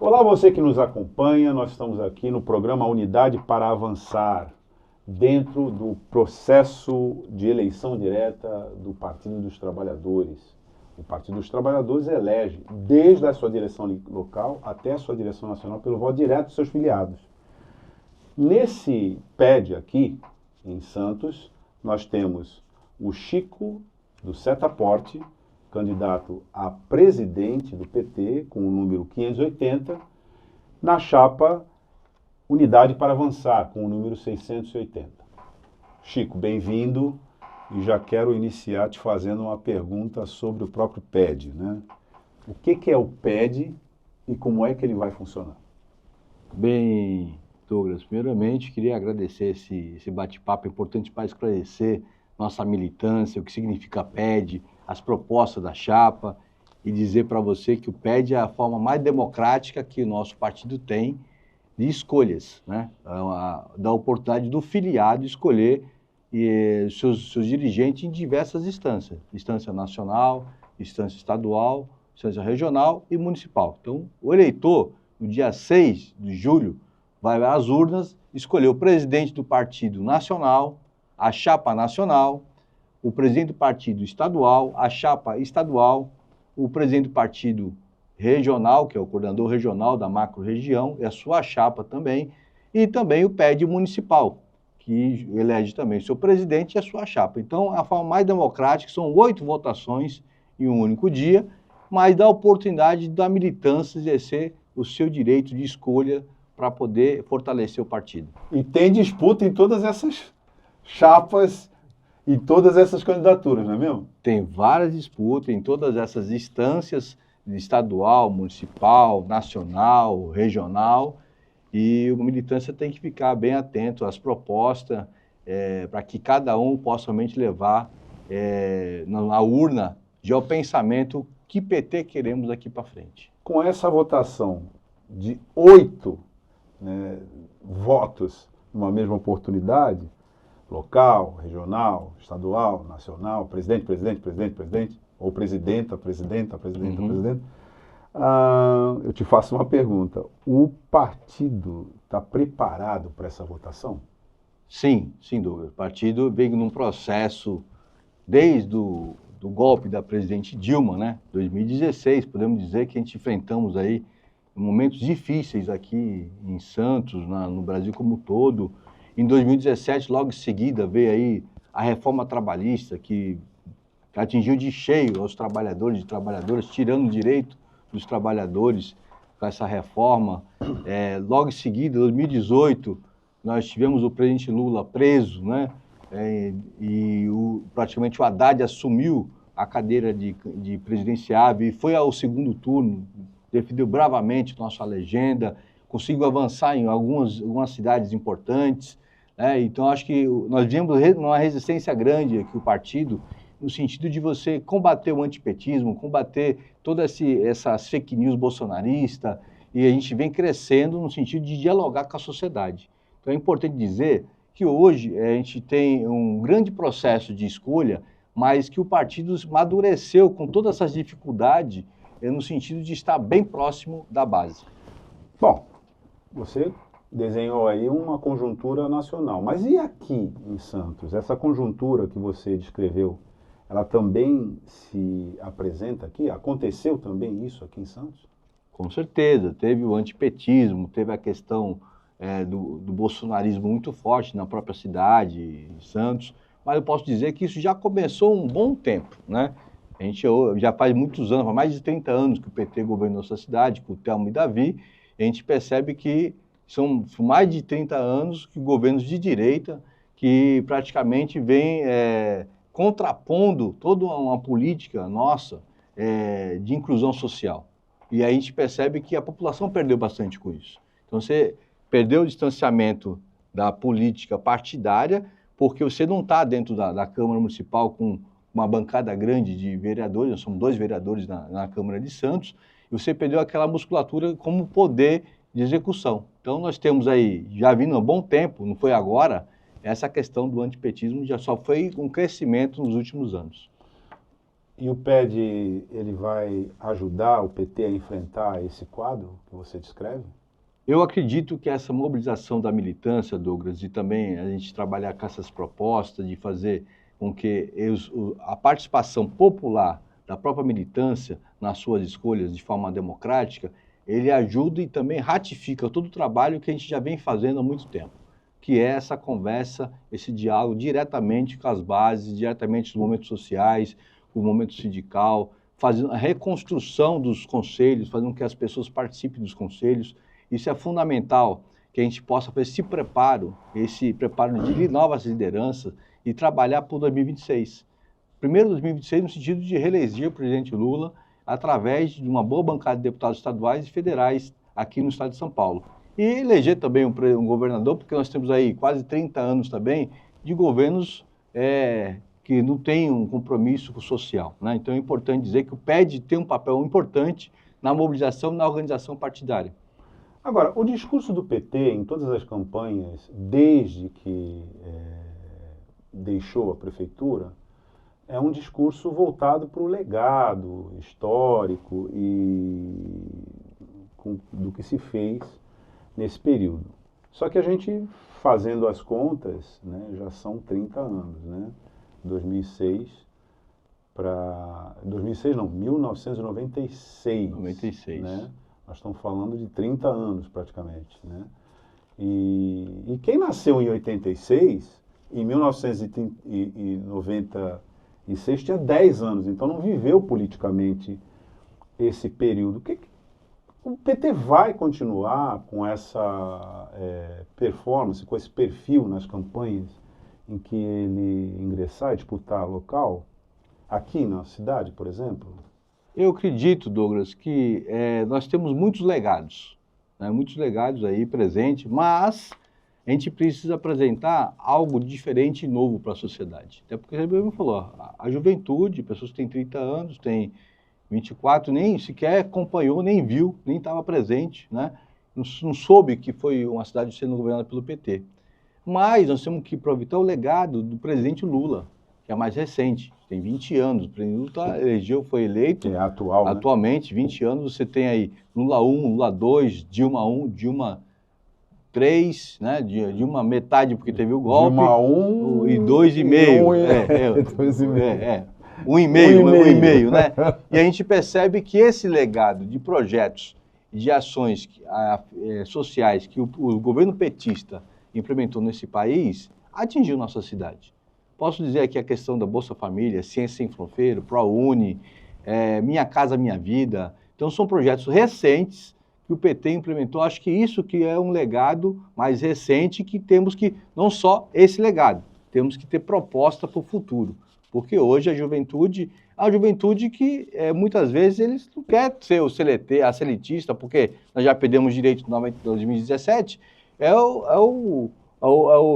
Olá, você que nos acompanha, nós estamos aqui no programa Unidade para Avançar, dentro do processo de eleição direta do Partido dos Trabalhadores. O Partido dos Trabalhadores elege, desde a sua direção local até a sua direção nacional, pelo voto direto dos seus filiados. Nesse PED aqui, em Santos, nós temos o Chico do Setaporte, candidato a presidente do PT, com o número 580, na chapa Unidade para Avançar, com o número 680. Chico, bem-vindo, e já quero iniciar te fazendo uma pergunta sobre o próprio PED, né? O que é o PED e como é que ele vai funcionar? Bem, Douglas, primeiramente queria agradecer esse bate-papo importante para esclarecer nossa militância, o que significa PED, as propostas da chapa, e dizer para você que o PED é a forma mais democrática que o nosso partido tem de escolhas, né? Da oportunidade do filiado escolher seus dirigentes em diversas instâncias, instância nacional, instância estadual, instância regional e municipal. Então, o eleitor, no dia 6 de julho, vai às urnas escolher o presidente do partido nacional, a chapa nacional, o presidente do partido estadual, a chapa estadual, o presidente do partido regional, que é o coordenador regional da macro-região, e a sua chapa também, e também o PED municipal, que elege também o seu presidente e a sua chapa. Então, a forma mais democrática, são 8 votações em um único dia, mas dá a oportunidade da militância exercer o seu direito de escolha para poder fortalecer o partido. E tem disputa em todas essas chapas e todas essas candidaturas, não é mesmo? Tem várias disputas em todas essas instâncias, estadual, municipal, nacional, regional, e o militância tem que ficar bem atento às propostas, para que cada um possa realmente levar na urna já o pensamento que PT queremos daqui para frente. Com essa votação de 8 votos numa mesma oportunidade, local, regional, estadual, nacional, presidente, ou presidenta, presidenta. Eu te faço uma pergunta. O partido está preparado para essa votação? Sim, sem dúvida. O partido veio num processo desde do golpe da presidente Dilma, né? 2016, podemos dizer que a gente enfrentamos aí momentos difíceis aqui em Santos, no Brasil como um todo. Em 2017, logo em seguida, veio aí a reforma trabalhista, que atingiu de cheio aos trabalhadores e trabalhadoras, tirando o direito dos trabalhadores com essa reforma. Logo em seguida, em 2018, nós tivemos o presidente Lula preso, né? Praticamente o Haddad assumiu a cadeira de presidenciável e foi ao segundo turno, defendeu bravamente nossa legenda, conseguiu avançar em algumas cidades importantes. Então, acho que nós vimos uma resistência grande aqui, o partido, no sentido de você combater o antipetismo, combater todas essas fake news bolsonaristas, e a gente vem crescendo no sentido de dialogar com a sociedade. Então, é importante dizer que hoje a gente tem um grande processo de escolha, mas que o partido amadureceu com todas essas dificuldades, no sentido de estar bem próximo da base. Bom, você desenhou aí uma conjuntura nacional, mas e aqui em Santos? Essa conjuntura que você descreveu, ela também se apresenta aqui? Aconteceu também isso aqui em Santos? Com certeza, teve o antipetismo, teve a questão do bolsonarismo muito forte na própria cidade, em Santos, mas eu posso dizer que isso já começou há um bom tempo, né? A gente já faz muitos anos, mais de 30 anos que o PT governou essa cidade, com o Thelma e Davi, e a gente percebe que são mais de 30 anos que governos de direita que praticamente vêm contrapondo toda uma política nossa de inclusão social. E aí a gente percebe que a população perdeu bastante com isso. Então você perdeu o distanciamento da política partidária, porque você não está dentro da Câmara Municipal com uma bancada grande de vereadores, nós somos 2 vereadores na Câmara de Santos, e você perdeu aquela musculatura como poder de execução. Então nós temos aí, já vindo há bom tempo, não foi agora, essa questão do antipetismo já só foi um crescimento nos últimos anos. E o PED, ele vai ajudar o PT a enfrentar esse quadro que você descreve? Eu acredito que essa mobilização da militância, Douglas, e também a gente trabalhar com essas propostas de fazer com que a participação popular da própria militância nas suas escolhas de forma democrática, ele ajuda e também ratifica todo o trabalho que a gente já vem fazendo há muito tempo, que é essa conversa, esse diálogo diretamente com as bases, diretamente com os movimentos sociais, com o movimento sindical, fazendo a reconstrução dos conselhos, fazendo com que as pessoas participem dos conselhos. Isso é fundamental, que a gente possa fazer esse preparo de novas lideranças e trabalhar por 2026. Primeiro 2026 no sentido de reeleger o presidente Lula através de uma boa bancada de deputados estaduais e federais aqui no estado de São Paulo. E eleger também um governador, porque nós temos aí quase 30 anos também de governos que não têm um compromisso social, né? Então é importante dizer que o PED tem um papel importante na mobilização e na organização partidária. Agora, o discurso do PT em todas as campanhas, desde que deixou a prefeitura, é um discurso voltado para o legado histórico do que se fez nesse período. Só que a gente, fazendo as contas, né, já são 30 anos, né? 1996, 96. Né? Nós estamos falando de 30 anos praticamente, né? E quem nasceu em 86, em 1996 tinha 10 anos, então não viveu politicamente esse período. O PT vai continuar com essa performance, com esse perfil nas campanhas em que ele ingressar e disputar local? Aqui na cidade, por exemplo? Eu acredito, Douglas, que nós temos muitos legados, né? Muitos legados aí presentes, mas a gente precisa apresentar algo diferente e novo para a sociedade. Até porque, você mesmo falou, a juventude, pessoas que têm 30 anos, têm 24, nem sequer acompanhou, nem viu, nem estava presente, né? Não soube que foi uma cidade sendo governada pelo PT. Mas nós temos que aproveitar o legado do presidente Lula, que é mais recente, tem 20 anos. O presidente Lula foi eleito. É atual, atualmente, né? 20 anos, você tem aí Lula 1, Lula 2, Dilma 1, Dilma 3, né? Dilma metade porque teve o golpe. Dilma 1 e 2,5. 2,5. 1,5, né? E a gente percebe que esse legado de projetos, de ações sociais que o governo petista implementou nesse país, atingiu nossa cidade. Posso dizer aqui a questão da Bolsa Família, Ciência Sem Fronteira, ProUni, Minha Casa Minha Vida. Então são projetos recentes que o PT implementou. Acho que isso que é um legado mais recente, que temos que, não só esse legado, temos que ter proposta para o futuro. Porque hoje a juventude que muitas vezes eles não querem ser o CLT, a selitista, porque nós já perdemos direito em 2017, é o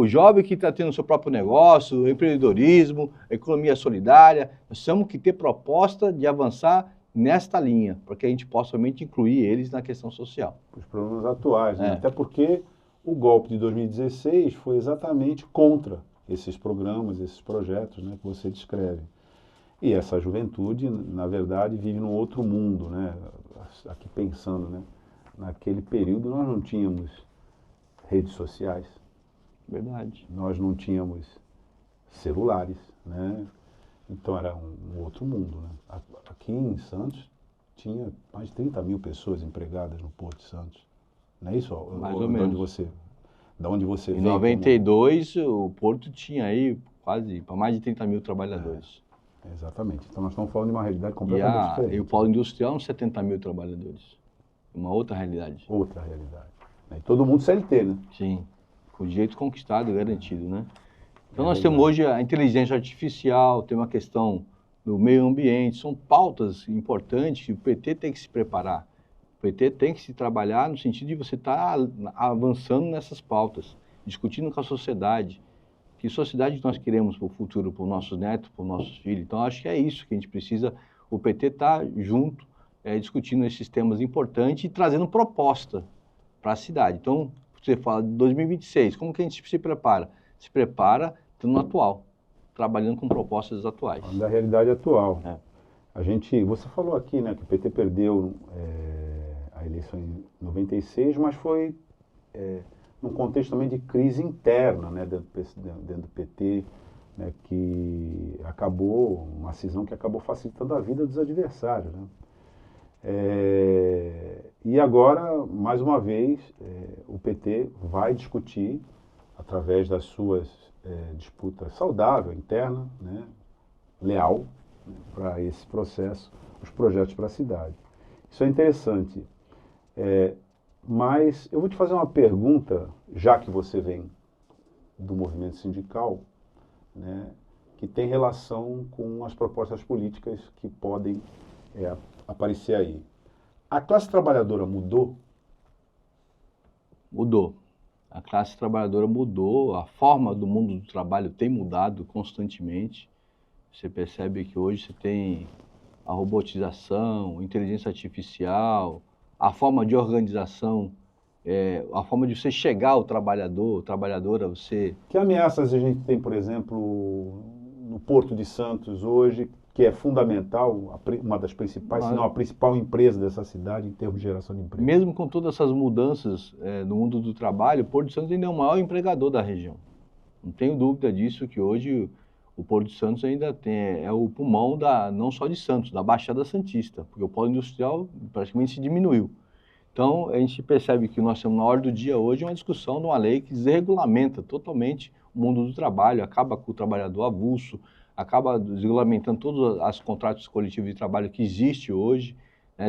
jovem que está tendo o seu próprio negócio, o empreendedorismo, a economia solidária. Nós temos que ter proposta de avançar nesta linha, para que a gente possa realmente incluir eles na questão social. Os problemas atuais, né? Até porque o golpe de 2016 foi exatamente contra esses programas, esses projetos, né, que você descreve. E essa juventude, na verdade, vive num outro mundo, né? Aqui pensando, né? Naquele período nós não tínhamos redes sociais. Verdade. Nós não tínhamos celulares, né? Então era um outro mundo, né? Aqui em Santos tinha mais de 30 mil pessoas empregadas no Porto de Santos. Não é isso? Mais ou menos. Da onde você veio? Em 92, o Porto tinha aí quase mais de 30 mil trabalhadores. Exatamente. Então nós estamos falando de uma realidade completamente diferente. E o polo industrial, uns 70 mil trabalhadores. Uma outra realidade. Outra realidade. E todo mundo CLT, né? Sim. Com direito conquistado e garantido, né? Então nós temos hoje a inteligência artificial, tem uma questão do meio ambiente, são pautas importantes que o PT tem que se preparar. O PT tem que se trabalhar no sentido de você estar avançando nessas pautas, discutindo com a sociedade. Que sociedade nós queremos para o futuro, para os nossos netos, para os nossos filhos. Então acho que é isso que a gente precisa, o PT está junto, discutindo esses temas importantes e trazendo proposta para a cidade. Então, você fala de 2026, como que a gente se prepara? Se prepara no atual, trabalhando com propostas atuais. Da realidade atual. Você falou aqui, né, que o PT perdeu a eleição em 96, mas foi num contexto também de crise interna, né, dentro do PT, né, que acabou, uma cisão que acabou facilitando a vida dos adversários, né? E agora, mais uma vez, o PT vai discutir, através das suas disputas saudáveis, interna, né, leal, né, para esse processo, os projetos para a cidade. Isso é interessante. Mas eu vou te fazer uma pergunta, já que você vem do movimento sindical, né, que tem relação com as propostas políticas que podem aparecer aí. A classe trabalhadora mudou? Mudou. A classe trabalhadora mudou, a forma do mundo do trabalho tem mudado constantemente. Você percebe que hoje você tem a robotização, inteligência artificial, a forma de organização, a forma de você chegar ao trabalhador, trabalhadora, você... Que ameaças a gente tem, por exemplo, no Porto de Santos hoje, que é fundamental, uma das principais, se não a principal empresa dessa cidade em termos de geração de emprego? Mesmo com todas essas mudanças no mundo do trabalho, o Porto de Santos ainda é o maior empregador da região. Não tenho dúvida disso, que hoje o Porto de Santos ainda é o pulmão não só de Santos, da Baixada Santista, porque o polo industrial praticamente se diminuiu. Então, a gente percebe que nós temos na hora do dia hoje uma discussão de uma lei que desregulamenta totalmente o mundo do trabalho, acaba com o trabalhador avulso, acaba desregulamentando todos os contratos coletivos de trabalho que existe hoje,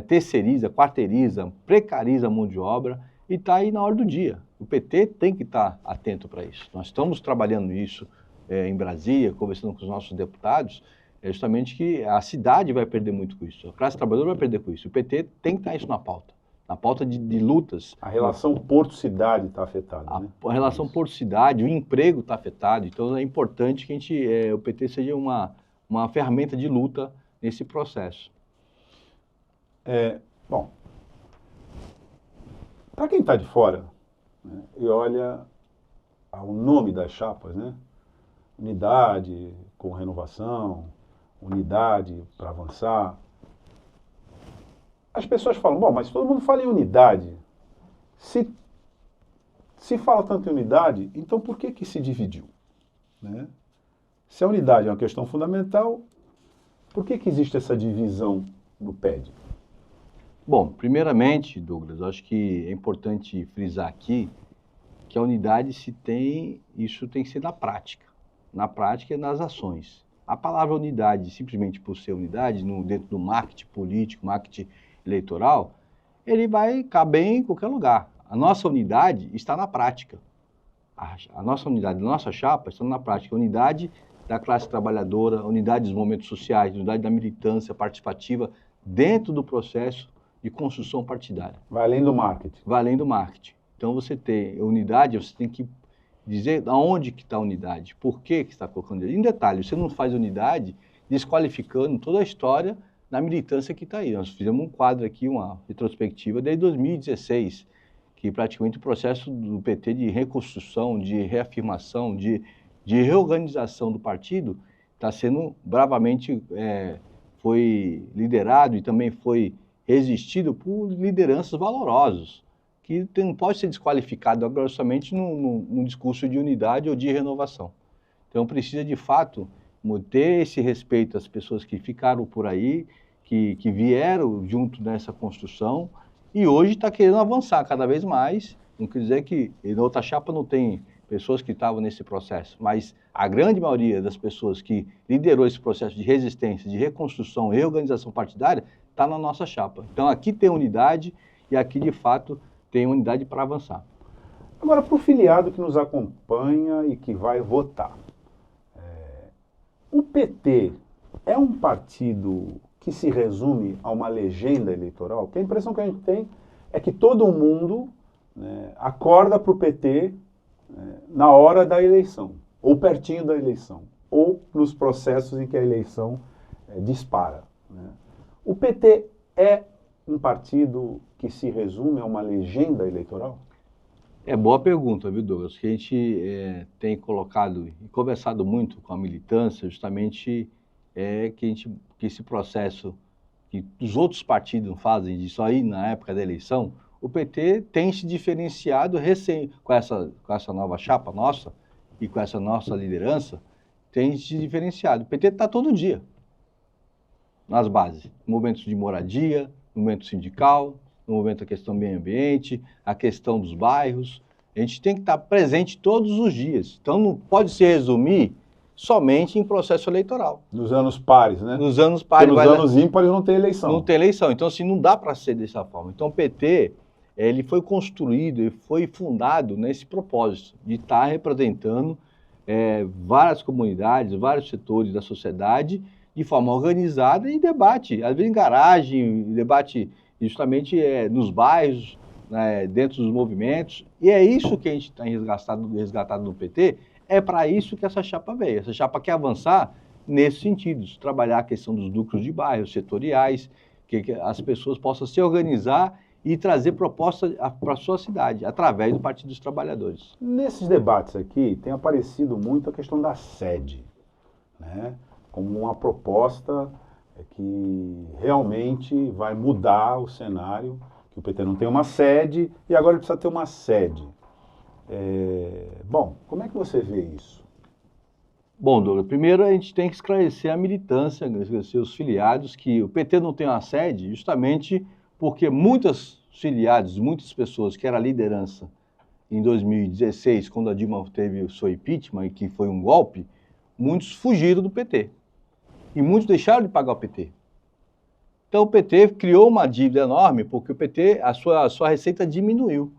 terceiriza, quarteiriza, precariza a mão de obra e está aí na hora do dia. O PT tem que estar atento para isso. Nós estamos trabalhando isso em Brasília, conversando com os nossos deputados, justamente que a cidade vai perder muito com isso, a classe trabalhadora vai perder com isso. O PT tem que estar isso na pauta de lutas. A relação Porto-Cidade está afetada, né? A relação Porto-Cidade, o emprego está afetado, então é importante que o PT seja uma ferramenta de luta nesse processo. Bom, para quem está de fora, né, e olha o nome das chapas, né? Unidade com renovação, unidade para avançar. As pessoas falam, bom, mas todo mundo fala em unidade. Se fala tanto em unidade, então por que se dividiu? Né? Se a unidade é uma questão fundamental, por que existe essa divisão no PED? Bom, primeiramente, Douglas, acho que é importante frisar aqui que a unidade isso tem que ser na prática e nas ações. A palavra unidade, simplesmente por ser unidade, dentro do marketing político, marketing eleitoral, ele vai caber em qualquer lugar. A nossa unidade está na prática. A nossa unidade, a nossa chapa está na prática. A unidade da classe trabalhadora, a unidade dos movimentos sociais, a unidade da militância participativa dentro do processo de construção partidária. Vai além do marketing. Vai além do marketing. Então, você tem unidade, você tem que dizer aonde que está a unidade, por que está colocando. Em detalhe, você não faz unidade desqualificando toda a história da militância que está aí. Nós fizemos um quadro aqui, uma retrospectiva desde 2016, que praticamente o processo do PT de reconstrução, de reafirmação, de reorganização do partido está sendo bravamente, foi liderado e também foi resistido por lideranças valorosos, que não pode ser desqualificado grossamente num discurso de unidade ou de renovação. Então precisa, de fato, ter esse respeito às pessoas que ficaram por aí, que vieram junto nessa construção e hoje está querendo avançar cada vez mais. Não quer dizer que na outra chapa não tem pessoas que estavam nesse processo, mas a grande maioria das pessoas que liderou esse processo de resistência, de reconstrução e reorganização partidária está na nossa chapa. Então aqui tem unidade e aqui, de fato, tem unidade para avançar. Agora, para o filiado que nos acompanha e que vai votar, o PT é um partido que se resume a uma legenda eleitoral? Porque a impressão que a gente tem é que todo mundo, né, acorda para o PT na hora da eleição, ou pertinho da eleição, ou nos processos em que a eleição dispara. Né? O PT é um partido que se resume a uma legenda eleitoral? É boa pergunta, viu, Douglas? Que a gente tem colocado e conversado muito com a militância, justamente é que esse processo que os outros partidos fazem de só ir na época da eleição, o PT tem se diferenciado com essa nova chapa nossa e com essa nossa liderança, tem se diferenciado. O PT está todo dia nas bases, movimentos de moradia, movimento sindical, no momento da questão do meio ambiente, a questão dos bairros. A gente tem que estar presente todos os dias. Então não pode se resumir somente em processo eleitoral. Nos anos pares, né? Nos anos pares. Porque nos anos ímpares não tem eleição. Não tem eleição. Então, assim, não dá para ser dessa forma. Então, o PT, ele foi construído e foi fundado nesse propósito de estar representando várias comunidades, vários setores da sociedade de forma organizada e debate. Às vezes em garagem, debate justamente nos bairros, né, dentro dos movimentos. E é isso que a gente tem resgatado no PT. É para isso que essa chapa veio. Essa chapa quer avançar nesses sentidos, trabalhar a questão dos núcleos de bairros setoriais, que as pessoas possam se organizar e trazer propostas para a sua cidade, através do Partido dos Trabalhadores. Nesses debates aqui, tem aparecido muito a questão da sede, né? Como uma proposta que realmente vai mudar o cenário, que o PT não tem uma sede e agora ele precisa ter uma sede. Bom, como é que você vê isso? Bom, Douglas, primeiro a gente tem que esclarecer a militância, esclarecer os filiados, que o PT não tem uma sede justamente porque muitas filiados, muitas pessoas que eram liderança em 2016, quando a Dilma teve o seu impeachment, que foi um golpe, muitos fugiram do PT. E muitos deixaram de pagar o PT. Então o PT criou uma dívida enorme, porque o PT, a sua receita diminuiu.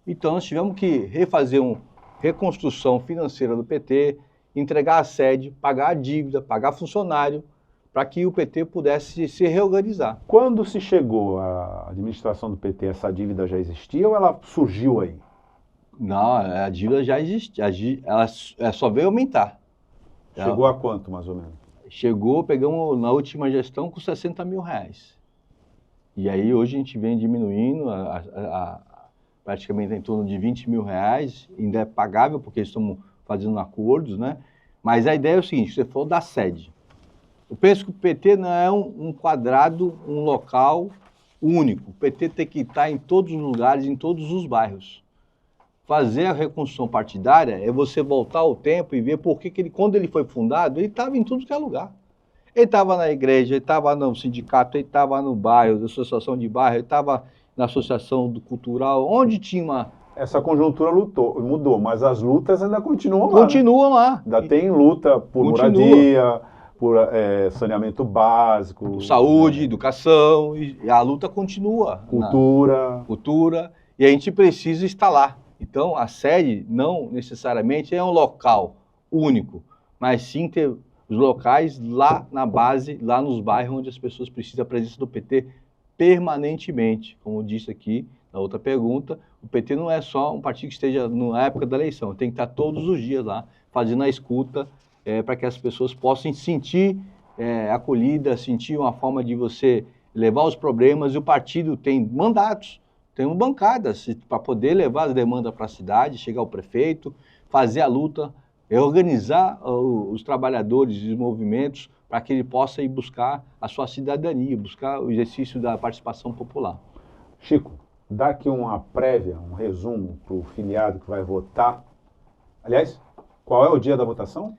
Então nós tivemos que refazer uma reconstrução financeira do PT, entregar a sede, pagar a dívida, pagar funcionário, para que o PT pudesse se reorganizar. Quando se chegou à administração do PT, essa dívida já existia ou ela surgiu aí? Não, a dívida já existia, ela só veio aumentar. Chegou a quanto, mais ou menos? Pegamos na última gestão com 60 mil reais. E aí hoje a gente vem diminuindo praticamente em torno de 20 mil reais, ainda é pagável porque estamos fazendo acordos, né? Mas a ideia é o seguinte, você falou da sede. Eu penso que o PT não é um quadrado, um local único. O PT tem que estar em todos os lugares, em todos os bairros. Fazer a reconstrução partidária é você voltar ao tempo e ver por que quando ele foi fundado, ele estava em tudo que é lugar. Ele estava na igreja, ele estava no sindicato, ele estava no bairro, na associação de bairro, ele estava na associação do cultural, onde tinha uma... Essa conjuntura mudou, mas as lutas ainda continuam lá. Continuam lá. Ainda tem luta por moradia, por saneamento básico. Por saúde, educação, e a luta continua. Cultura. E a gente precisa estar lá. Então, a sede não necessariamente é um local único, mas sim ter os locais lá na base, lá nos bairros onde as pessoas precisam da presença do PT permanentemente. Como eu disse aqui na outra pergunta, o PT não é só um partido que esteja na época da eleição, tem que estar todos os dias lá, fazendo a escuta para que as pessoas possam sentir acolhida, sentir uma forma de você levar os problemas, e o partido tem mandatos, tem bancadas para poder levar as demandas para a cidade, chegar ao prefeito, fazer a luta, organizar os trabalhadores e os movimentos para que ele possa ir buscar a sua cidadania, buscar o exercício da participação popular. Chico, dá aqui uma prévia, um resumo para o filiado que vai votar. Aliás, qual é o dia da votação?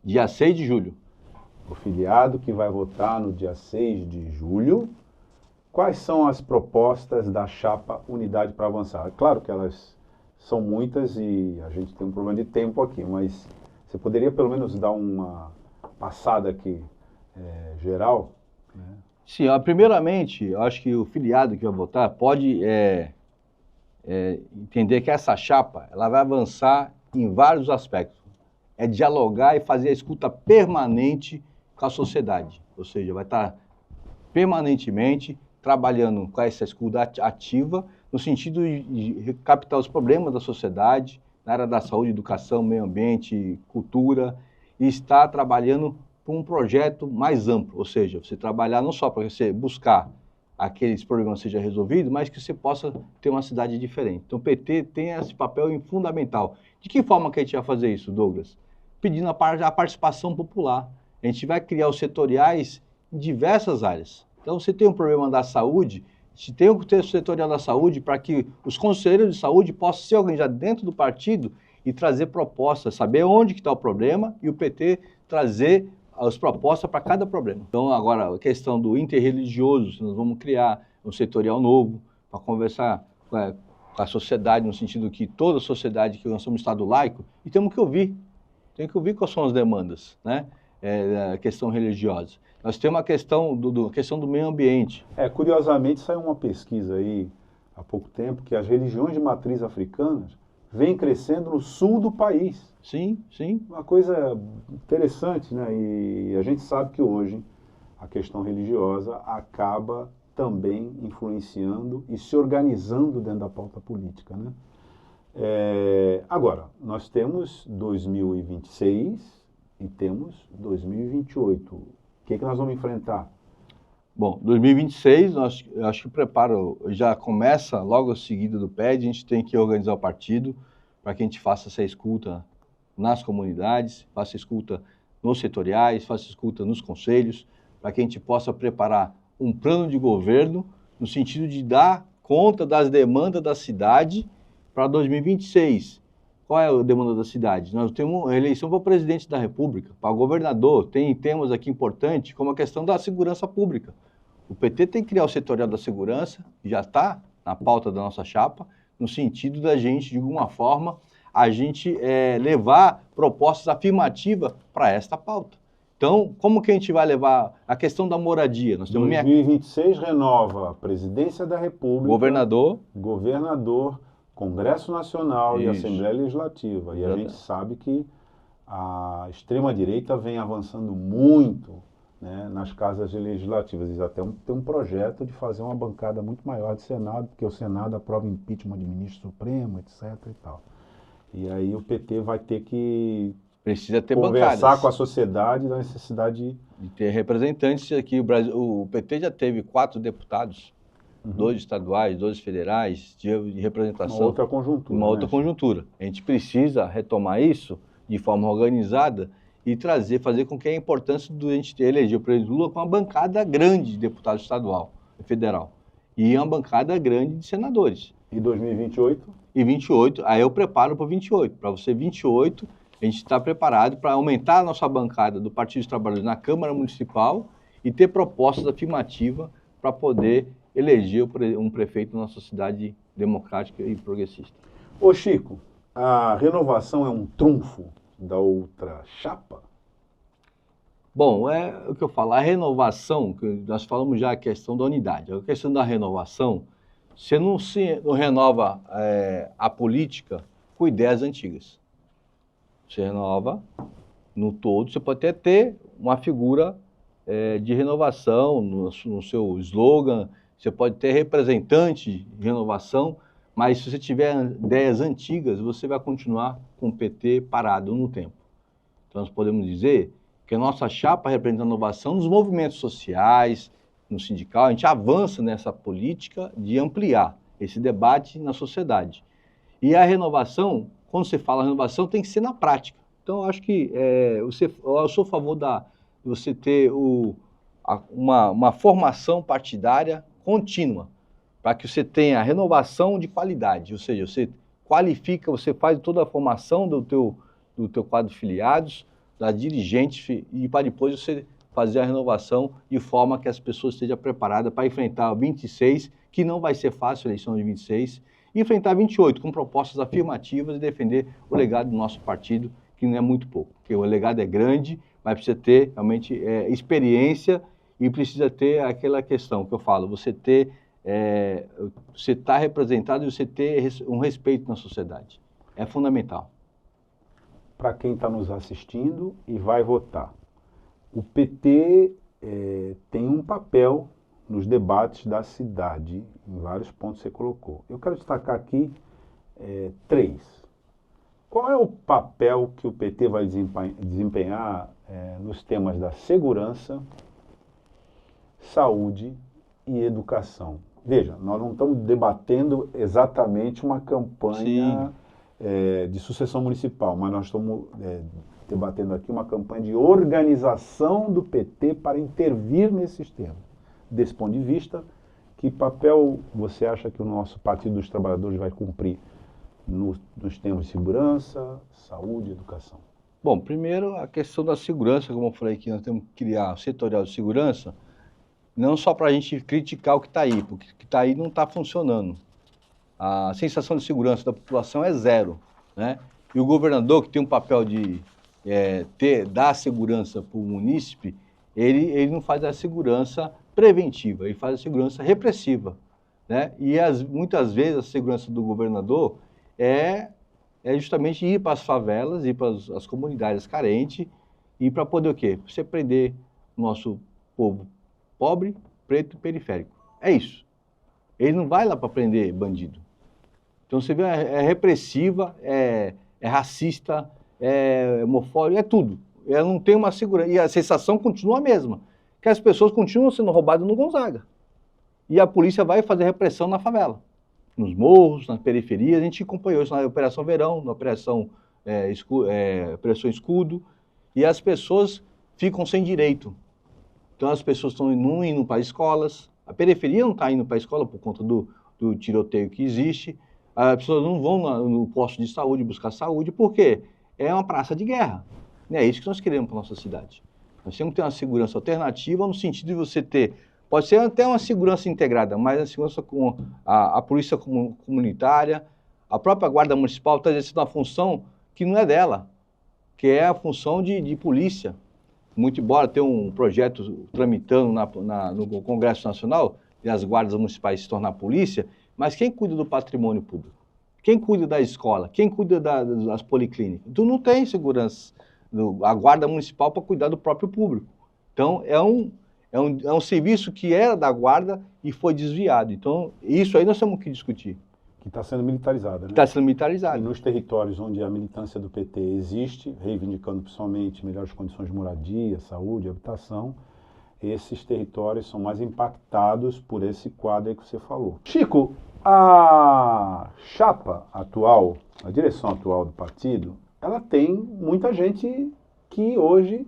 Dia 6 de julho. O filiado que vai votar no dia 6 de julho. Quais são as propostas da chapa Unidade para Avançar? Claro que elas são muitas e a gente tem um problema de tempo aqui, mas você poderia pelo menos dar uma passada aqui geral? Né? Sim, primeiramente, eu acho que o filiado que vai votar pode entender que essa chapa ela vai avançar em vários aspectos. É dialogar e fazer a escuta permanente com a sociedade, ou seja, vai estar permanentemente trabalhando com essa escuta ativa, no sentido de captar os problemas da sociedade, na área da saúde, educação, meio ambiente, cultura, e estar trabalhando por um projeto mais amplo, ou seja, você trabalhar não só para você buscar aqueles problemas sejam resolvidos, mas que você possa ter uma cidade diferente. Então o PT tem esse papel fundamental. De que forma que a gente vai fazer isso, Douglas? Pedindo a participação popular. A gente vai criar os setoriais em diversas áreas. Então, você tem um problema da saúde, se tem o texto setorial da saúde para que os conselheiros de saúde possam se organizar dentro do partido e trazer propostas, saber onde que está o problema e o PT trazer as propostas para cada problema. Então, agora, a questão do interreligioso, nós vamos criar um setorial novo para conversar com a sociedade, no sentido que toda a sociedade, que nós somos um Estado laico, e temos que ouvir quais são as demandas, né? A questão religiosa. Nós temos a questão do meio ambiente. Curiosamente, saiu uma pesquisa aí há pouco tempo que as religiões de matriz africanas vêm crescendo no sul do país. Sim, sim. Uma coisa interessante, né? E a gente sabe que hoje a questão religiosa acaba também influenciando e se organizando dentro da pauta política, né? Agora, nós temos 2026 e temos 2028. O que nós vamos enfrentar? Bom, 2026, eu acho que o preparo já começa logo em seguida do PED, a gente tem que organizar o partido para que a gente faça essa escuta nas comunidades, faça escuta nos setoriais, faça escuta nos conselhos, para que a gente possa preparar um plano de governo no sentido de dar conta das demandas da cidade para 2026. Qual é a demanda da cidade? Nós temos uma eleição para o presidente da República, para o governador, tem temas aqui importantes, como a questão da segurança pública. O PT tem que criar o setorial da segurança, que já está na pauta da nossa chapa, no sentido da gente, de alguma forma, a gente levar propostas afirmativas para esta pauta. Então, como que a gente vai levar a questão da moradia? Nós temos 2026 renova a Presidência da República, governador, Congresso Nacional e Isso. Assembleia Legislativa. E a gente sabe que a extrema-direita vem avançando muito, né, nas casas legislativas. Eles até tem um projeto de fazer uma bancada muito maior de Senado, porque o Senado aprova impeachment de ministro supremo, etc. e tal. E aí o PT vai ter que precisa ter conversar bancadas. com a sociedade da necessidade de ter representantes aqui. O PT já teve 4 deputados, 2 estaduais, 2 federais, de representação. Uma outra conjuntura. Outra conjuntura. A gente precisa retomar isso de forma organizada e fazer com que a importância do a gente eleger o presidente Lula com uma bancada grande de deputado estadual e federal. E uma bancada grande de senadores. E 2028? E 28, aí eu preparo para 28. Para você 28, a gente está preparado para aumentar a nossa bancada do Partido dos Trabalhadores na Câmara Municipal e ter propostas afirmativas para poder eleger um prefeito na nossa cidade democrática e progressista. Ô Chico, a renovação é um trunfo da outra chapa? Bom, é o que eu falo, a renovação, que nós falamos já a questão da unidade, a questão da renovação, você não renova a política com ideias antigas. Você renova no todo, você pode até ter uma figura de renovação no seu slogan, você pode ter representante de renovação, mas se você tiver ideias antigas, você vai continuar com o PT parado no tempo. Então, nós podemos dizer que a nossa chapa representa a inovação nos movimentos sociais, no sindical, a gente avança nessa política de ampliar esse debate na sociedade. E a renovação, quando você fala renovação, tem que ser na prática. Então, eu acho que eu sou a favor de você ter uma formação partidária contínua, para que você tenha renovação de qualidade, ou seja, você qualifica, você faz toda a formação do teu quadro de filiados, das dirigentes, e para depois você fazer a renovação de forma que as pessoas estejam preparadas para enfrentar o 26, que não vai ser fácil a eleição de 26, e enfrentar 28 com propostas afirmativas e defender o legado do nosso partido, que não é muito pouco, porque o legado é grande, mas precisa ter realmente experiência e precisa ter aquela questão que eu falo, você está representado e você ter um respeito na sociedade. É fundamental. Para quem está nos assistindo e vai votar, o PT tem um papel nos debates da cidade, em vários pontos que você colocou. Eu quero destacar aqui 3. Qual é o papel que o PT vai desempenhar nos temas da segurança, saúde e educação? Veja, nós não estamos debatendo exatamente uma campanha de sucessão municipal, mas nós estamos debatendo aqui uma campanha de organização do PT para intervir nesses temas. Desse ponto de vista, que papel você acha que o nosso Partido dos Trabalhadores vai cumprir nos temas de segurança, saúde e educação? Bom, primeiro a questão da segurança, como eu falei aqui, nós temos que criar o setorial de segurança, não só para a gente criticar o que está aí, porque o que está aí não está funcionando. A sensação de segurança da população é zero, né? E o governador, que tem um papel de dar segurança para o munícipe, ele não faz a segurança preventiva, ele faz a segurança repressiva, né? E muitas vezes a segurança do governador é justamente ir para as favelas, ir para as comunidades carentes, e para poder o quê? Você prender o nosso povo pobre, preto e periférico. É isso. Ele não vai lá para prender bandido. Então você vê, é repressiva, é racista, é homofóbica, é tudo. Ela não tem uma segurança. E a sensação continua a mesma, que as pessoas continuam sendo roubadas no Gonzaga. E a polícia vai fazer repressão na favela, nos morros, nas periferias. A gente acompanhou isso na Operação Verão, na Operação Escudo, e as pessoas ficam sem direito. Então as pessoas estão não indo para escolas, a periferia não está indo para a escola por conta do tiroteio que existe, as pessoas não vão no posto de saúde buscar saúde, porque é uma praça de guerra. É isso que nós queremos para a nossa cidade. Nós temos que ter uma segurança alternativa no sentido de você ter, pode ser até uma segurança integrada, mas a segurança com a polícia comunitária, a própria guarda municipal está exercendo uma função que não é dela, que é a função de polícia. Muito embora tenha um projeto tramitando no Congresso Nacional, e as guardas municipais se tornar polícia, mas quem cuida do patrimônio público? Quem cuida da escola? Quem cuida das policlínicas? Tu não tem segurança, a guarda municipal para cuidar do próprio público. Então, é um serviço que era da guarda e foi desviado. Então, isso aí nós temos que discutir. Que está sendo militarizada, né? Está sendo militarizado. E nos territórios onde a militância do PT existe, reivindicando principalmente melhores condições de moradia, saúde, habitação, esses territórios são mais impactados por esse quadro aí que você falou. Chico, a chapa atual, a direção atual do partido, ela tem muita gente que hoje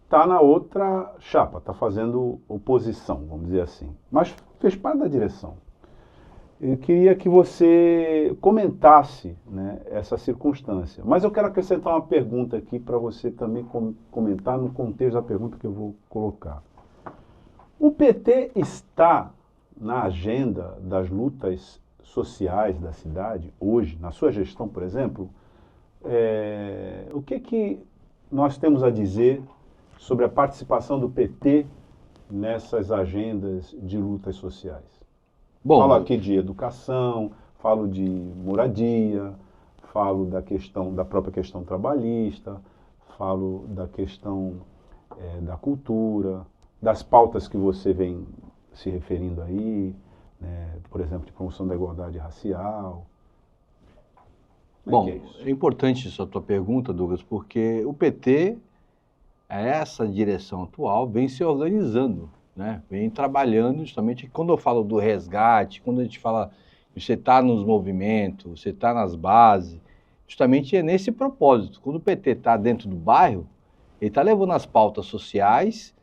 está na outra chapa, está fazendo oposição, vamos dizer assim, mas fez parte da direção. Eu queria que você comentasse, né, essa circunstância. Mas eu quero acrescentar uma pergunta aqui para você também comentar no contexto da pergunta que eu vou colocar. O PT está na agenda das lutas sociais da cidade hoje, na sua gestão, por exemplo? O que nós temos a dizer sobre a participação do PT nessas agendas de lutas sociais? Bom, falo aqui de educação, falo de moradia, falo da própria questão trabalhista, falo da questão da cultura, das pautas que você vem se referindo aí, né, por exemplo, de promoção da igualdade racial. Bom, é importante essa tua pergunta, Douglas, porque o PT, essa direção atual, vem se organizando, né? Vem trabalhando justamente, quando eu falo do resgate, quando a gente fala você está nos movimentos, você está nas bases, justamente é nesse propósito. Quando o PT está dentro do bairro, ele está levando as pautas sociais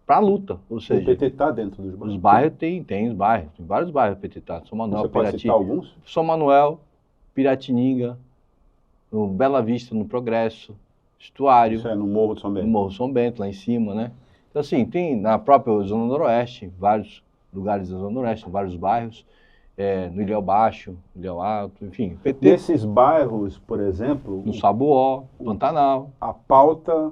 para a luta. Ou seja, o PT está dentro dos bairros? Os bairros tem os bairros, tem vários bairros o PT está. São Manuel, você pode citar alguns? São Manuel, Piratininga, no Bela Vista, no Progresso, Estuário. Isso é no Morro de São Bento? No Morro de São Bento, lá em cima, né? Então, assim, tem na própria Zona Noroeste, vários lugares da Zona Noroeste, vários bairros, no Ilhéu Baixo, Ilhéu Alto, enfim. PT, nesses bairros, por exemplo... No Sabuó, Pantanal. A pauta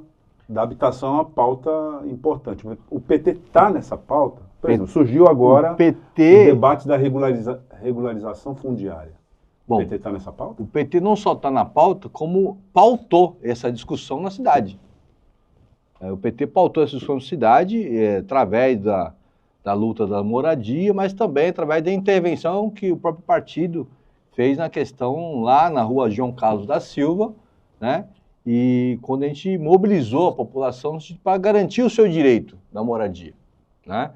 da habitação é uma pauta importante. O PT está nessa pauta? Por exemplo, surgiu agora o debate da regularização fundiária. Bom, o PT está nessa pauta? O PT não só está na pauta, como pautou essa discussão na cidade. O PT pautou essa discussão na cidade através da luta da moradia, mas também através da intervenção que o próprio partido fez na questão lá na rua João Carlos da Silva, né? E quando a gente mobilizou a população para garantir o seu direito da moradia, né?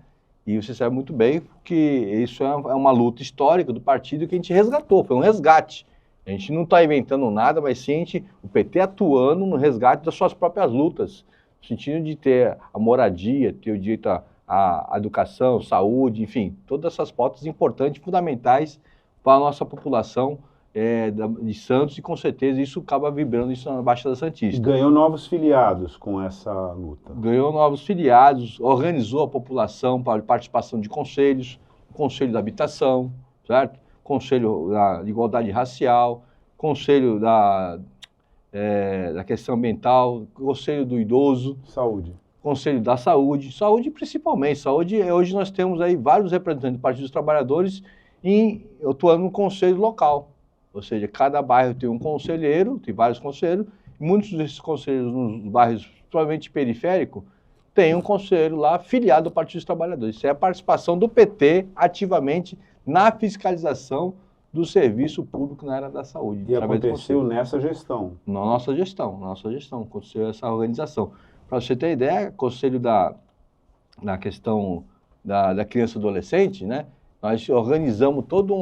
E você sabe muito bem que isso é uma luta histórica do partido que a gente resgatou, foi um resgate. A gente não está inventando nada, mas sim o PT atuando no resgate das suas próprias lutas, no sentido de ter a moradia, ter o direito à educação, saúde, enfim, todas essas pautas importantes, fundamentais para a nossa população de Santos, e com certeza isso acaba vibrando isso na Baixada Santista. E ganhou novos filiados com essa luta. Ganhou novos filiados, organizou a população para participação de conselhos, Conselho da Habitação, certo? Conselho de Igualdade Racial, Conselho da Questão Ambiental, Conselho do Idoso. Saúde. Conselho da Saúde, saúde principalmente. Saúde, hoje nós temos aí vários representantes do Partido dos Trabalhadores atuando no conselho local. Ou seja, cada bairro tem um conselheiro, tem vários conselheiros, e muitos desses conselheiros nos bairros provavelmente periféricos tem um conselheiro lá filiado ao Partido dos Trabalhadores. Isso é a participação do PT ativamente na fiscalização do serviço público na área da saúde. E aconteceu nessa gestão? Na nossa gestão, aconteceu essa organização. Para você ter ideia, conselho da questão da criança e adolescente, né? Nós organizamos todo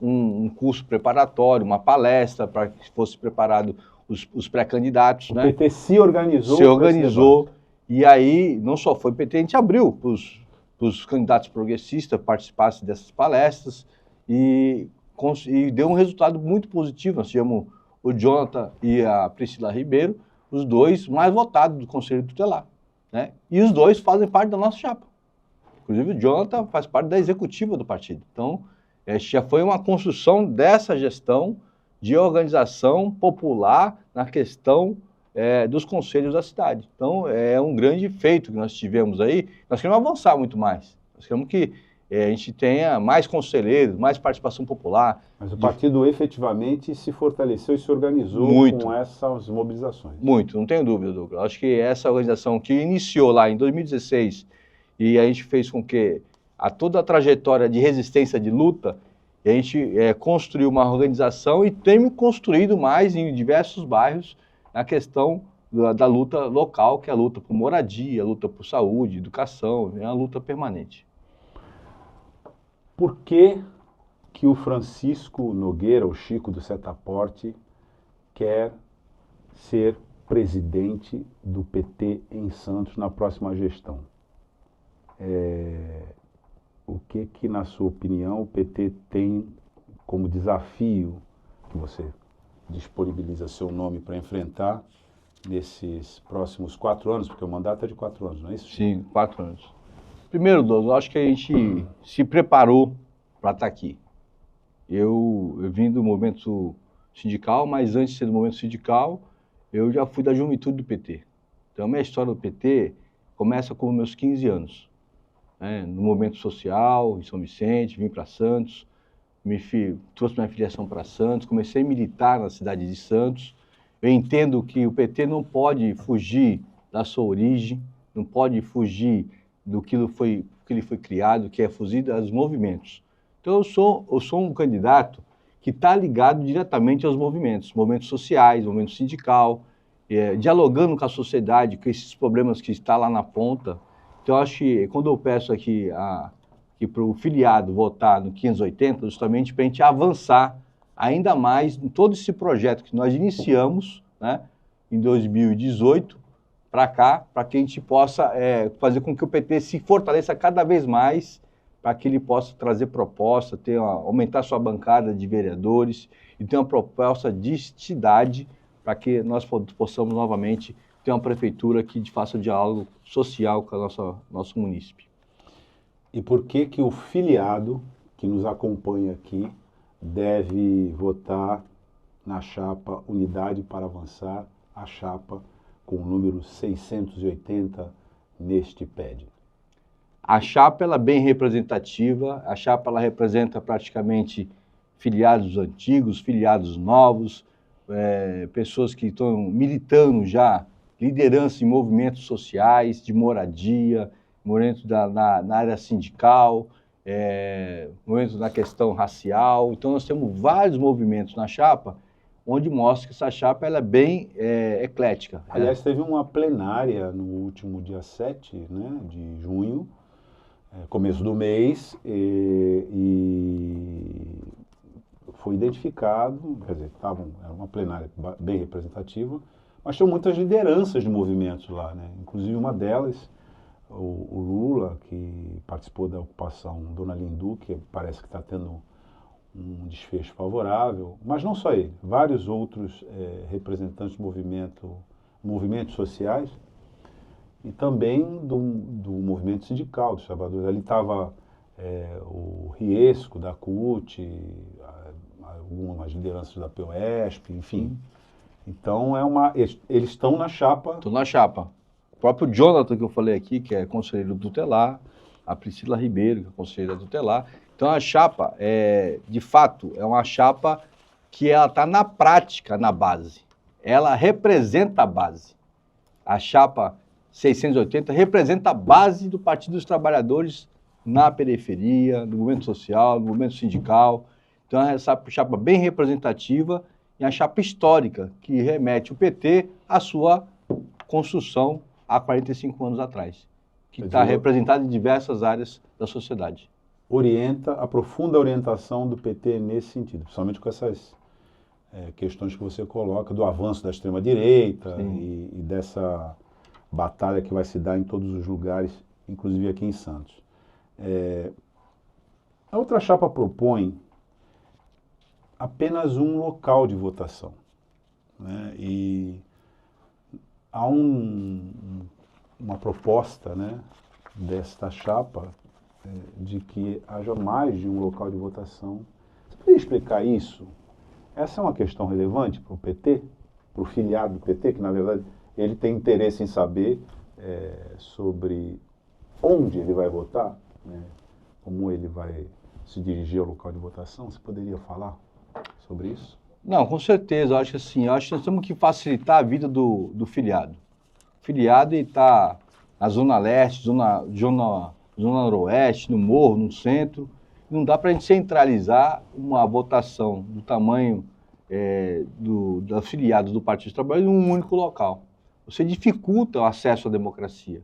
um curso preparatório, uma palestra para que fosse preparado os pré-candidatos. O né? PT se organizou. Se organizou. E aí, não só foi o PT, a gente abriu para os candidatos progressistas participassem dessas palestras e deu um resultado muito positivo. Nós tivemos o Jonathan e a Priscila Ribeiro, os dois mais votados do Conselho Tutelar. Né? E os dois fazem parte da nossa chapa. Inclusive, o Jonathan faz parte da executiva do partido. Então, já foi uma construção dessa gestão de organização popular na questão dos conselhos da cidade. Então, é um grande feito que nós tivemos aí. Nós queremos avançar muito mais. Nós queremos que a gente tenha mais conselheiros, mais participação popular. Mas o partido efetivamente se fortaleceu e se organizou muito, com essas mobilizações. Muito, não tenho dúvida, Douglas. Acho que essa organização que iniciou lá em 2016 e a gente fez com que toda a trajetória de resistência, de luta, a gente construiu uma organização e tem construído mais em diversos bairros a questão da luta local, que é a luta por moradia, a luta por saúde, educação, é uma luta permanente. Por que o Francisco Nogueira, o Chico do Setaporte, quer ser presidente do PT em Santos na próxima gestão? O que, na sua opinião, o PT tem como desafio que você disponibiliza seu nome para enfrentar nesses próximos 4 anos, porque o mandato é de 4 anos, não é isso? Sim, 4 anos. Primeiro, Douglas, eu acho que a gente se preparou para estar aqui. Eu vim do movimento sindical, mas antes de ser do movimento sindical, eu já fui da juventude do PT. Então, a minha história do PT começa com meus 15 anos. No movimento social, em São Vicente, vim para Santos, trouxe minha filiação para Santos, comecei a militar na cidade de Santos. Eu entendo que o PT não pode fugir da sua origem, não pode fugir do que ele foi criado, que é fugir dos movimentos. Então eu sou um candidato que está ligado diretamente aos movimentos sociais, movimento sindical, dialogando com a sociedade, com esses problemas que está lá na ponta. Então, eu acho que quando eu peço aqui para o filiado votar no 580, justamente para a gente avançar ainda mais em todo esse projeto que nós iniciamos, né, em 2018 para cá, para que a gente possa fazer com que o PT se fortaleça cada vez mais, para que ele possa trazer proposta, aumentar sua bancada de vereadores e ter uma proposta de cidade para que nós possamos novamente ter uma prefeitura que faça diálogo social com o nosso município. E por que o filiado que nos acompanha aqui deve votar na chapa Unidade para Avançar, a chapa com o número 680 neste PED? A chapa ela é bem representativa, a chapa ela representa praticamente filiados antigos, filiados novos, pessoas que estão militando já, liderança em movimentos sociais, de moradia, movimento na área sindical, movimento na questão racial. Então, nós temos vários movimentos na chapa, onde mostra que essa chapa ela é bem eclética. Aliás, teve uma plenária no último dia 7, né, de junho, começo do mês, e foi identificado, quer dizer, era uma plenária bem representativa, mas tinham muitas lideranças de movimentos lá, né? Inclusive uma delas, o Lula, que participou da ocupação Dona Lindu, que parece que está tendo um desfecho favorável, mas não só ele, vários outros representantes de movimentos sociais e também do movimento sindical dos trabalhadores. Ali estava o Riesco, da CUT, algumas lideranças da POESP, enfim. Então, eles estão na chapa. Estão na chapa. O próprio Jonathan, que eu falei aqui, que é conselheiro tutelar, a Priscila Ribeiro, que é conselheira tutelar. Então, a chapa, de fato, é uma chapa que ela está na prática, na base. Ela representa a base. A chapa 680 representa a base do Partido dos Trabalhadores na periferia, no movimento social, no movimento sindical. Então, é essa chapa bem representativa e a chapa histórica, que remete o PT à sua construção há 45 anos atrás, que está representada em diversas áreas da sociedade. Aprofunda a orientação do PT nesse sentido, principalmente com essas questões que você coloca do avanço da extrema-direita e dessa batalha que vai se dar em todos os lugares, inclusive aqui em Santos. A outra chapa propõe apenas um local de votação, né? E há uma proposta, né, desta chapa de que haja mais de um local de votação. Você poderia explicar isso? Essa é uma questão relevante para o PT, para o filiado do PT, que na verdade ele tem interesse em saber sobre onde ele vai votar, né? Como ele vai se dirigir ao local de votação. Você poderia falar sobre isso? Não, com certeza. Eu acho que nós temos que facilitar a vida do filiado. O filiado está na Zona Leste, Zona Noroeste, no Morro, no Centro. Não dá para a gente centralizar uma votação do tamanho dos filiados do Partido dos Trabalhadores em um único local. Você dificulta o acesso à democracia.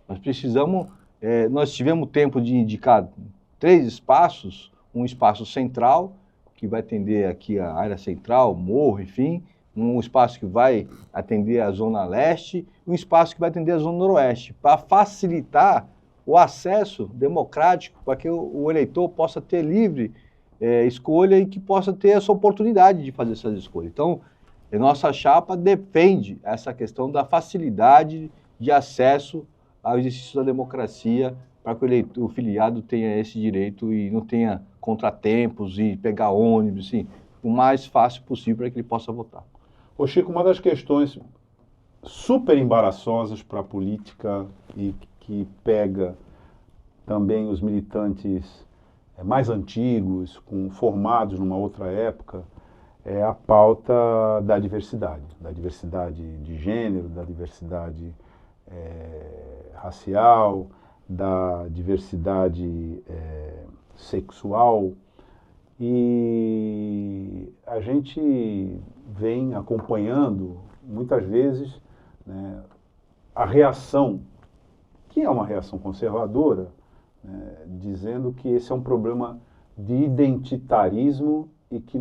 Nós tivemos tempo de indicar 3 espaços, um espaço central, que vai atender aqui a área central, Morro, enfim, um espaço que vai atender a Zona Leste e um espaço que vai atender a Zona Noroeste, para facilitar o acesso democrático, para que o eleitor possa ter livre escolha e que possa ter essa oportunidade de fazer essas escolhas. Então, a nossa chapa defende essa questão da facilidade de acesso ao exercício da democracia, para que o filiado tenha esse direito e não tenha contratempos e pegar ônibus, assim, o mais fácil possível para que ele possa votar. Ô Chico, uma das questões super embaraçosas para a política e que pega também os militantes mais antigos, formados numa outra época, é a pauta da diversidade de gênero, da diversidade racial, da diversidade sexual. E a gente vem acompanhando, muitas vezes, né, a reação, que é uma reação conservadora, né, dizendo que esse é um problema de identitarismo e que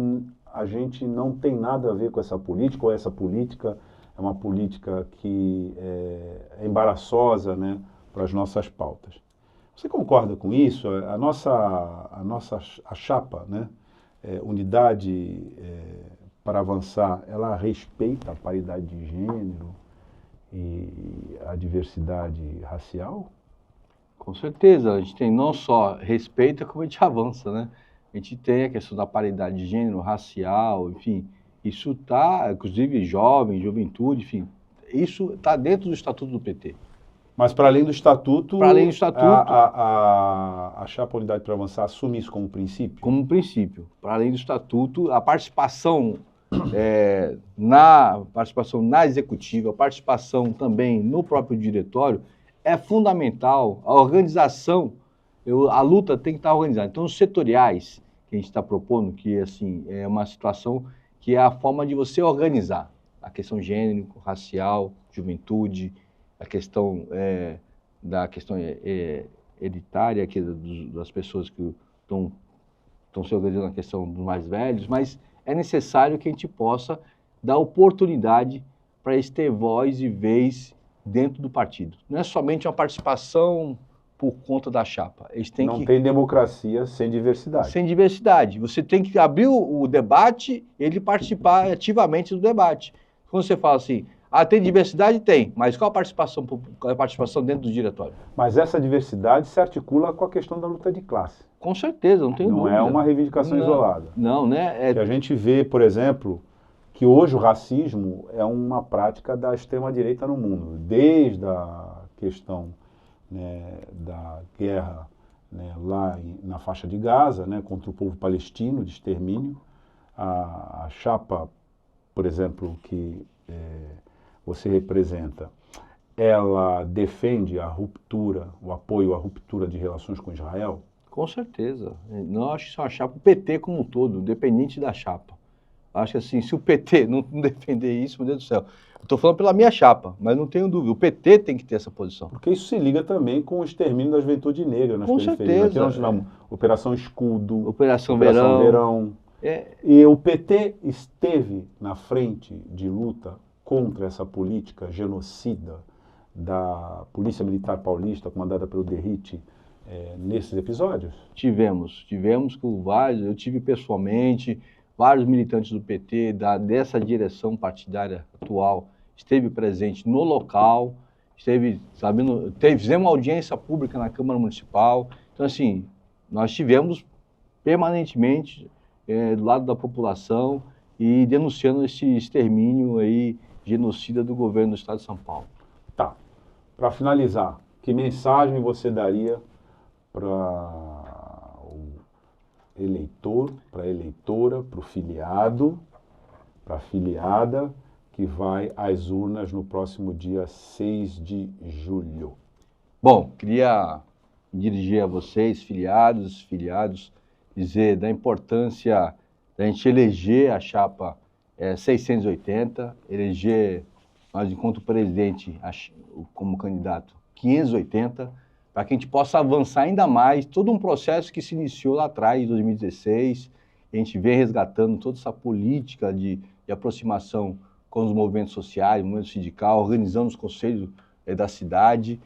a gente não tem nada a ver com essa política, ou essa política é uma política que é embaraçosa, né, para as nossas pautas. Você concorda com isso? A chapa, né, Unidade para Avançar, ela respeita a paridade de gênero e a diversidade racial? Com certeza, a gente tem não só respeita, como a gente avança, né? A gente tem a questão da paridade de gênero, racial, enfim, isso está, inclusive jovem, juventude, enfim, isso está dentro do Estatuto do PT. Mas para além do Estatuto, a chapa Unidade para Avançar assume isso como princípio? Como princípio. Para além do Estatuto, a participação na executiva, a participação também no próprio diretório é fundamental. A organização, a luta tem que estar organizada. Então, os setoriais que a gente está propondo, que assim, é uma situação que é a forma de você organizar a questão gênero, racial, juventude, a questão da questão hereditária das pessoas que estão estão se organizando na questão dos mais velhos, mas é necessário que a gente possa dar oportunidade para eles ter voz e vez dentro do partido. Não é somente uma participação por conta da chapa. Eles têm Não tem democracia sem diversidade. sem diversidade. Você tem que abrir o debate e ele participar ativamente do debate. Quando você fala assim, tem diversidade? Tem, mas qual a participação dentro do diretório? Mas essa diversidade se articula com a questão da luta de classe. Com certeza, não tenho dúvida. Não é uma reivindicação isolada. Não, né? Que a gente vê, por exemplo, que hoje o racismo é uma prática da extrema-direita no mundo. Desde a questão, né, da guerra, né, lá na faixa de Gaza, né, contra o povo palestino, de extermínio. A chapa, por exemplo, que você representa, ela defende a ruptura, o apoio à ruptura de relações com Israel? Com certeza. Não acho que isso é uma chapa, o PT como um todo, independente da chapa. Acho que assim, se o PT não defender isso, meu Deus do céu. Eu estou falando pela minha chapa, mas não tenho dúvida, o PT tem que ter essa posição. Porque isso se liga também com o extermínio da juventude negra nas com periferias. Certeza. Aqui nós chamamos Operação Escudo, Operação Verão. E o PT esteve na frente de luta contra essa política genocida da Polícia Militar Paulista, comandada pelo Derrite, nesses episódios? Tivemos com vários, eu tive pessoalmente, vários militantes do PT, dessa direção partidária atual, esteve presente no local, fizemos uma audiência pública na Câmara Municipal. Então, assim, nós tivemos permanentemente do lado da população e denunciando esse extermínio aí, genocida do governo do Estado de São Paulo. Tá. Para finalizar, que mensagem você daria para o eleitor, para a eleitora, para o filiado, para a filiada que vai às urnas no próximo dia 6 de julho? Bom, queria dirigir a vocês, filiados, dizer da importância da gente eleger a chapa 680, eleger nós, enquanto presidente, como candidato, 580, para que a gente possa avançar ainda mais todo um processo que se iniciou lá atrás, em 2016, a gente vem resgatando toda essa política de aproximação com os movimentos sociais, o movimento sindical, organizando os conselhos da cidade,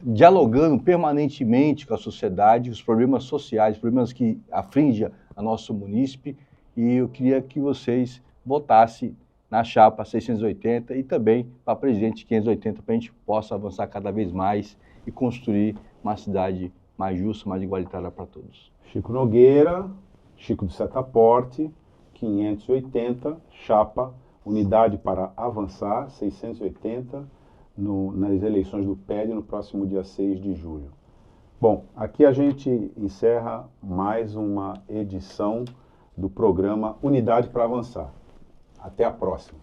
dialogando permanentemente com a sociedade, os problemas sociais, os problemas que afligem a nosso munícipe, e eu queria que vocês votassem na chapa 680 e também para presidente 580, para a gente possa avançar cada vez mais e construir uma cidade mais justa, mais igualitária para todos. Chico Nogueira, Chico do Setaporte, 580, chapa, unidade para avançar, 680, nas eleições do PED no próximo dia 6 de julho. Bom, aqui a gente encerra mais uma edição do programa Unidade para Avançar. Até a próxima.